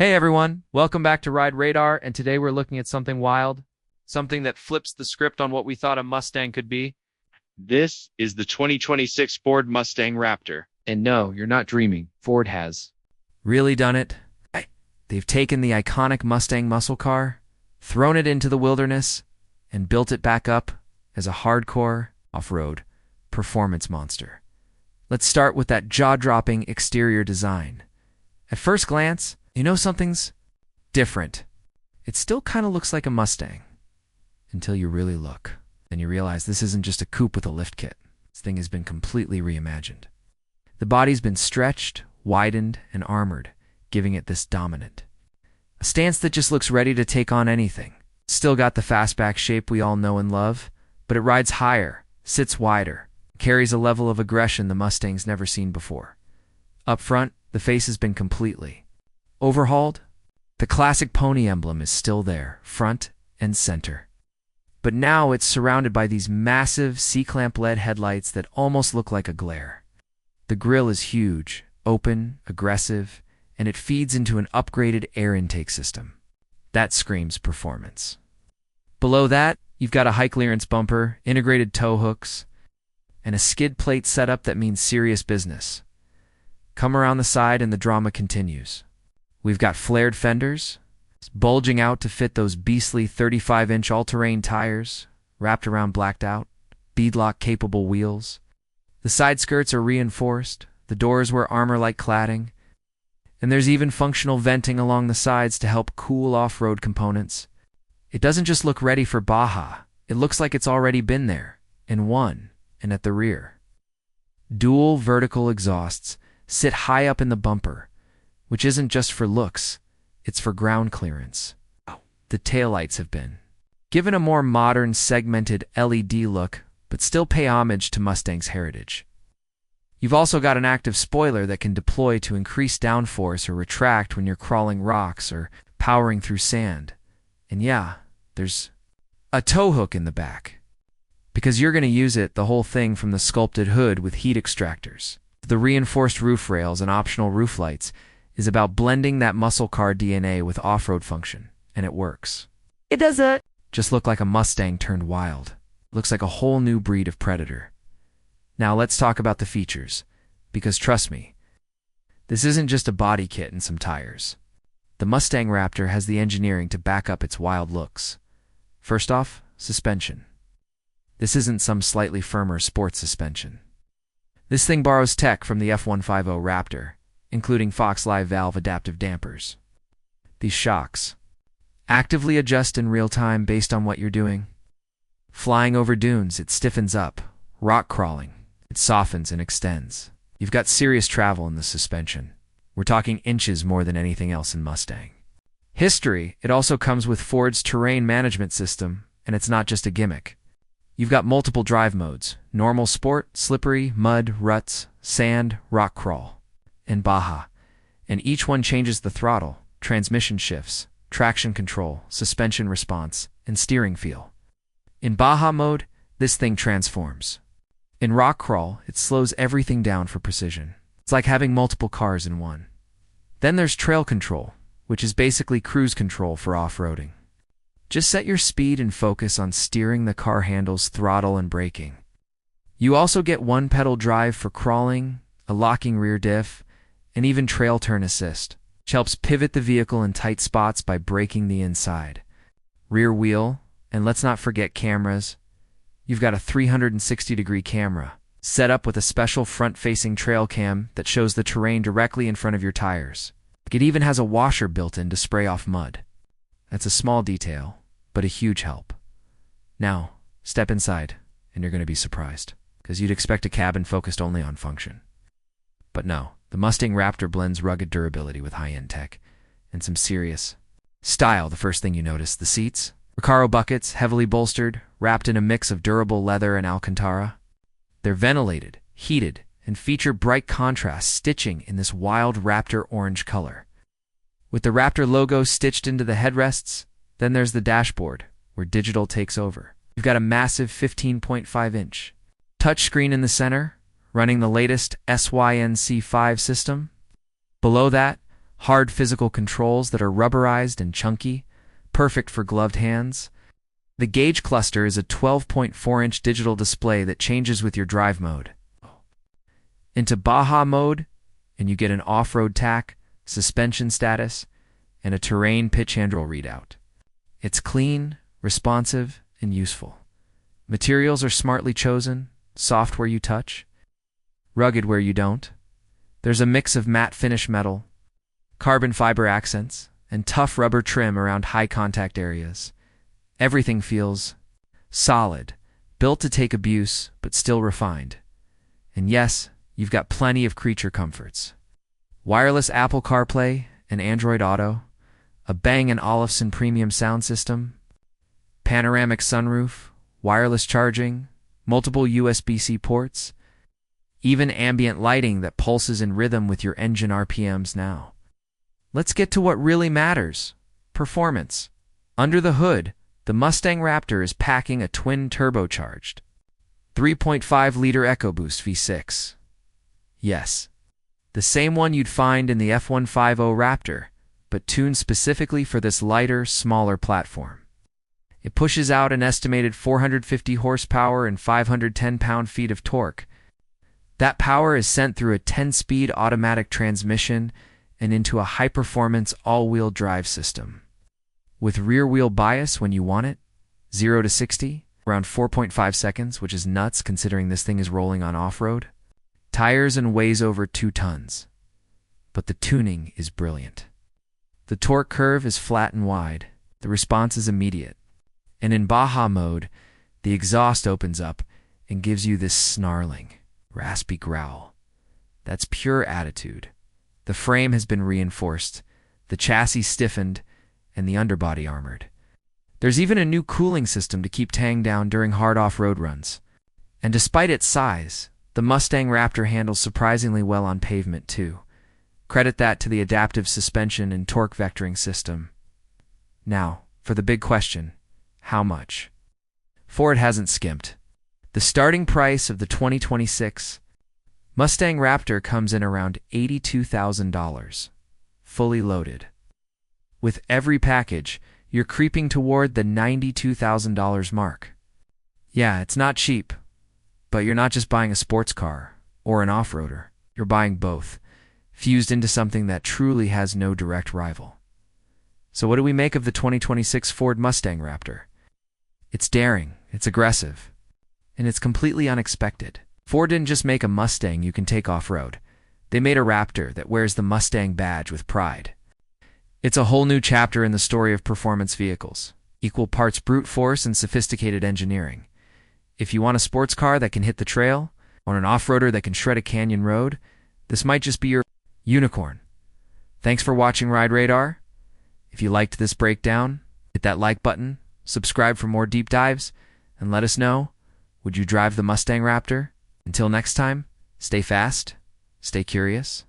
Hey everyone, welcome back to Ride Radar, and today we're looking at something wild, something that flips the script on what we thought a Mustang could be. This is the 2026 Ford Mustang Raptor. And no, you're not dreaming. Ford has really done it. They've taken the iconic Mustang muscle car, thrown it into the wilderness, and built it back up as a hardcore off-road performance monster. Let's start with that jaw-dropping exterior design. At first glance, you know something's different. It still kind of looks like a Mustang. Until you really look. Then you realize this isn't just a coupe with a lift kit. This thing has been completely reimagined. The body's been stretched, widened, and armored, giving it this dominant a stance that just looks ready to take on anything. Still got the fastback shape we all know and love, but it rides higher, sits wider, carries a level of aggression the Mustang's never seen before. Up front, the face has been completely overhauled. The classic pony emblem is still there, front and center. But now it's surrounded by these massive C-clamp LED headlights that almost look like a glare. The grille is huge, open, aggressive, and it feeds into an upgraded air intake system. That screams performance. Below that, you've got a high clearance bumper, integrated tow hooks, and a skid plate setup that means serious business. Come around the side and the drama continues. We've got flared fenders, bulging out to fit those beastly 35-inch all-terrain tires, wrapped around blacked out, beadlock-capable wheels. The side skirts are reinforced, the doors wear armor-like cladding, and there's even functional venting along the sides to help cool off-road components. It doesn't just look ready for Baja, it looks like it's already been there, and won, and at the rear. Dual vertical exhausts sit high up in the bumper, which isn't just for looks, it's for ground clearance. The taillights have been given a more modern segmented LED look, but still pay homage to Mustang's heritage. You've also got an active spoiler that can deploy to increase downforce or retract when you're crawling rocks or powering through sand. And yeah, there's a tow hook in the back, because you're going to use it the whole thing from the sculpted hood with heat extractors. The reinforced roof rails and optional roof lights is about blending that muscle car DNA with off-road function, and it works. It doesn't just look like a Mustang turned wild. It looks like a whole new breed of predator. Now let's talk about the features, because trust me, this isn't just a body kit and some tires. The Mustang Raptor has the engineering to back up its wild looks. First off, suspension. This isn't some slightly firmer sports suspension. This thing borrows tech from the F150 Raptor, including Fox Live valve adaptive dampers. These shocks actively adjust in real time based on what you're doing. Flying over dunes, it stiffens up. Rock crawling, it softens and extends. You've got serious travel in the suspension. We're talking inches more than anything else in Mustang. History, it also comes with Ford's terrain management system, and it's not just a gimmick. You've got multiple drive modes: normal sport, slippery, mud, ruts, sand, rock crawl, and Baja. And each one changes the throttle, transmission shifts, traction control, suspension response, and steering feel. In Baja mode, this thing transforms. In rock crawl, it slows everything down for precision. It's like having multiple cars in one. Then there's trail control, which is basically cruise control for off-roading. Just set your speed and focus on steering the car handles, throttle, and braking. You also get one-pedal drive for crawling, a locking rear diff, and even trail turn assist, which helps pivot the vehicle in tight spots by braking the inside. Rear wheel, and let's not forget cameras. You've got a 360-degree camera, set up with a special front-facing trail cam that shows the terrain directly in front of your tires. It even has a washer built in to spray off mud. That's a small detail, but a huge help. Now, step inside, and you're going to be surprised, because you'd expect a cabin focused only on function. But no, the Mustang Raptor blends rugged durability with high-end tech, and some serious style. The first thing you notice, the seats. Recaro buckets, heavily bolstered, wrapped in a mix of durable leather and Alcantara. They're ventilated, heated, and feature bright contrast stitching in this wild Raptor orange color. With the Raptor logo stitched into the headrests, then there's the dashboard, where digital takes over. You've got a massive 15.5-inch touchscreen in the center, running the latest SYNC5 system. Below that, hard physical controls that are rubberized and chunky, perfect for gloved hands. The gauge cluster is a 12.4-inch digital display that changes with your drive mode. Into Baja mode, and you get an off-road tack, suspension status, and a terrain pitch handle readout. It's clean, responsive, and useful. Materials are smartly chosen, soft where you touch, rugged where you don't. There's a mix of matte finish metal, carbon fiber accents, and tough rubber trim around high contact areas. Everything feels solid, built to take abuse, but still refined. And yes, you've got plenty of creature comforts. Wireless Apple CarPlay and Android Auto, a Bang & Olufsen premium sound system, panoramic sunroof, wireless charging, multiple USB-C ports, even ambient lighting that pulses in rhythm with your engine RPMs now. Let's get to what really matters: performance. Under the hood, the Mustang Raptor is packing a twin-turbocharged 3.5-liter EcoBoost V6. Yes, the same one you'd find in the F150 Raptor, but tuned specifically for this lighter, smaller platform. It pushes out an estimated 450 horsepower and 510 pound-feet of torque. That power is sent through a 10-speed automatic transmission and into a high-performance all-wheel drive system. With rear-wheel bias when you want it, 0 to 60, around 4.5 seconds, which is nuts considering this thing is rolling on off-road. Tires and weighs over 2 tons. But the tuning is brilliant. The torque curve is flat and wide. The response is immediate. And in Baja mode, the exhaust opens up and gives you this snarling, raspy growl. That's pure attitude. The frame has been reinforced, the chassis stiffened, and the underbody armored. There's even a new cooling system to keep tang down during hard off-road runs. And despite its size, the Mustang Raptor handles surprisingly well on pavement too. Credit that to the adaptive suspension and torque vectoring system. Now, for the big question, how much? Ford hasn't skimped. The starting price of the 2026 Mustang Raptor comes in around $82,000, fully loaded. With every package, you're creeping toward the $92,000 mark. Yeah, it's not cheap, but you're not just buying a sports car or an off-roader. You're buying both, fused into something that truly has no direct rival. So what do we make of the 2026 Ford Mustang Raptor? It's daring, it's aggressive, and it's completely unexpected. Ford didn't just make a Mustang you can take off-road. They made a Raptor that wears the Mustang badge with pride. It's a whole new chapter in the story of performance vehicles, equal parts brute force and sophisticated engineering. If you want a sports car that can hit the trail, or an off-roader that can shred a canyon road, this might just be your unicorn. Thanks for watching Ride Radar. If you liked this breakdown, hit that like button, subscribe for more deep dives, and let us know, would you drive the Mustang Raptor? Until next time, stay fast, stay curious.